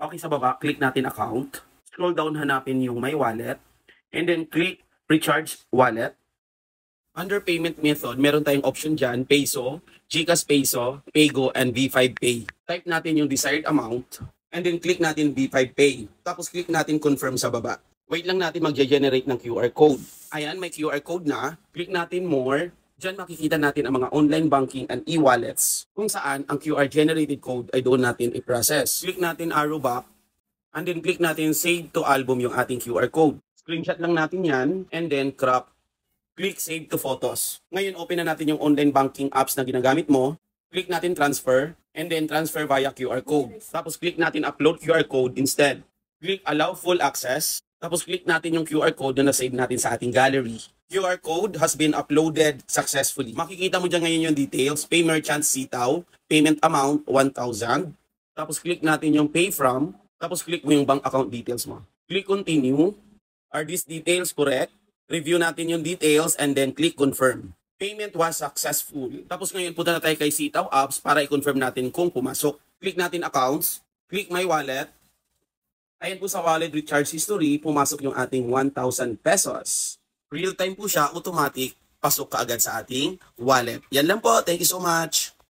Okay, sa baba, click natin account. Scroll down, hanapin yung my wallet. And then click recharge wallet. Under payment method, meron tayong option dyan, Peso, GCash Peso, Paygo, and V5 Pay. Type natin yung desired amount. And then click natin V5 Pay. Tapos click natin confirm sa baba. Wait lang natin mag-generate ng QR code. Ayan, may QR code na. Click natin more. Diyan makikita natin ang mga online banking and e-wallets kung saan ang QR generated code ay doon natin i-process. Click natin arrow back and then click natin save to album yung ating QR code. Screenshot lang natin yan and then crop. Click save to photos. Ngayon open na natin yung online banking apps na ginagamit mo. Click natin transfer and then transfer via QR code. Tapos click natin upload QR code instead. Click allow full access. Tapos click natin yung QR code na na-save natin sa ating gallery. QR code has been uploaded successfully. Makikita mo dyan ngayon yung details. Pay merchant sitaw. Payment amount 1,000. Tapos click natin yung pay from. Tapos click mo yung bank account details mo. Click continue. Are these details correct? Review natin yung details and then click confirm. Payment was successful. Tapos ngayon punta na tayo kay Sitaw Apps para i-confirm natin kung pumasok. Click natin accounts. Click my wallet. Ayan po sa wallet recharge history, pumasok yung ating 1,000 pesos. Real time po siya, automatic, pasok ka agad sa ating wallet. Yan lang po. Thank you so much.